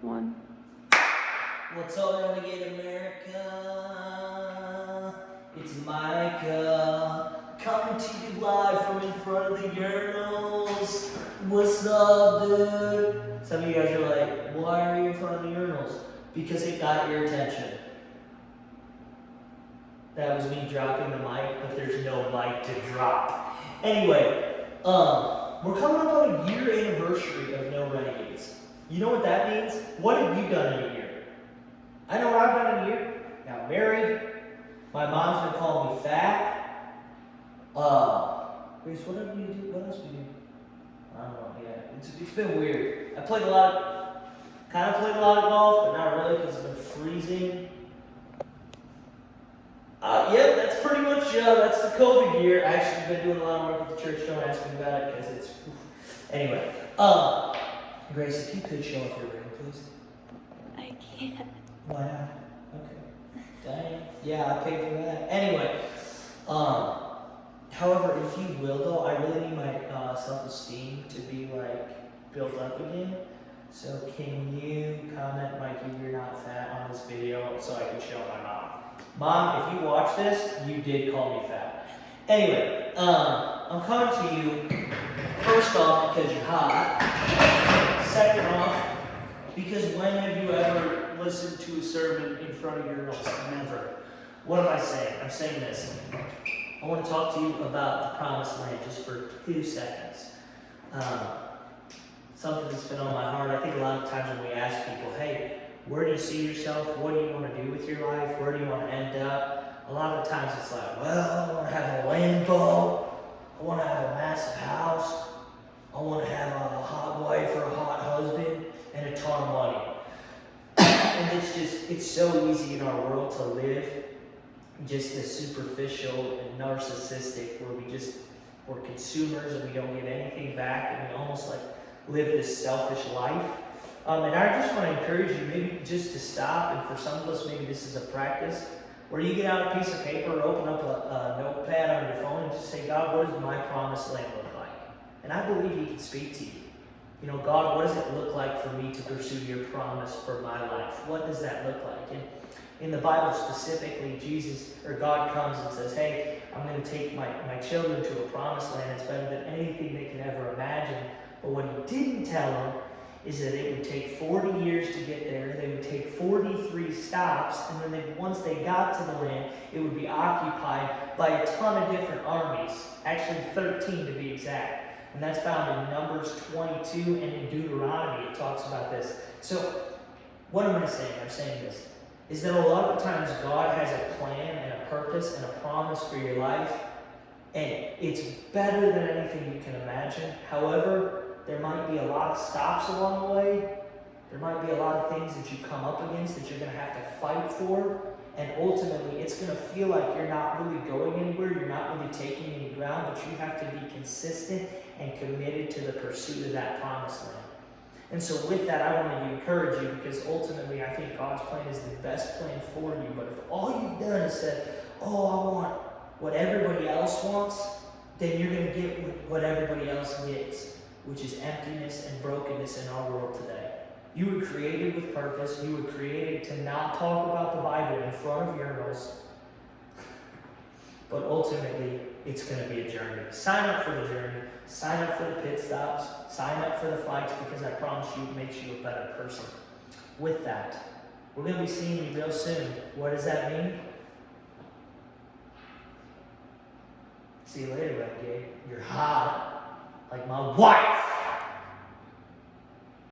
One. What's up, Renegade America? It's Micah, coming to you live from in front of the urinals. What's up, dude? Some of you guys are like, why are you in front of the urinals? Because it got your attention. That was me dropping the mic, but there's no mic to drop. Anyway, we're coming up on a year anniversary of No Renegades. You know what that means? What have you done in a year? I know what I've done in a year. Got married. My mom's gonna call me fat. Grace, what else we do? What else we do? I don't know. Yeah, it's been weird. I played a lot of golf, but not really because it's been freezing. Yeah, that's pretty much that's the COVID year. I actually been doing a lot of work with the church. Don't ask me about it because it's anyway. Grace, if you could show off your ring, please. I can't. Why not? Okay. Dang. Yeah, I paid for that. Anyway, however, if you will though, I really need my self-esteem to be like built up again. So can you comment, Mikey, you're not fat on this video so I can show my mom? Mom, if you watch this, you did call me fat. Anyway, I'm coming to you first off because you're hot. Second off, because when have you ever listened to a sermon in front of your nose? Never. What am I saying? I'm saying this. I want to talk to you about the promised land just for 2 seconds. Something that's been on my heart. I think a lot of times when we ask people, hey, where do you see yourself? What do you want to do with your life? Where do you want to end up? A lot of the times it's like, well, I want to have a Lambo. I want to have a massive house. I want to have a hot wife or a hot husband and a ton of money. And it's so easy in our world to live just as superficial and narcissistic where we're consumers and we don't give anything back and we almost like live this selfish life. And I just want to encourage you maybe just to stop, and for some of us maybe this is a practice, where you get out a piece of paper or open up a notepad on your phone and just say, God, what does my promised land look like? And I believe He can speak to you. You know, God, what does it look like for me to pursue your promise for my life? What does that look like? And in the Bible specifically, God comes and says, hey, I'm going to take my children to a promised land. It's better than anything they could ever imagine. But what He didn't tell them is that it would take 40 years to get there. They would take 43 stops. And then once they got to the land, it would be occupied by a ton of different armies. Actually, 13 to be exact. And that's found in Numbers 22 and in Deuteronomy. It talks about this. So, what am I saying? I'm saying this. Is that a lot of times God has a plan and a purpose and a promise for your life. And it's better than anything you can imagine. However, there might be a lot of stops along the way. There might be a lot of things that you come up against that you're going to have to fight for. And ultimately, it's going to feel like you're not really going anywhere. You're not really taking any ground. But you have to be consistent and committed to the pursuit of that promised land. And so with that, I want to encourage you because ultimately, I think God's plan is the best plan for you. But if all you've done is said, oh, I want what everybody else wants, then you're going to get what everybody else gets, which is emptiness and brokenness in our world today. You were created with purpose. You were created to not talk about the Bible in front of urinals. But ultimately, it's going to be a journey. Sign up for the journey. Sign up for the pit stops. Sign up for the fights because I promise you it makes you a better person. With that, we're going to be seeing you real soon. What does that mean? See you later, Renegade. You're hot like my wife.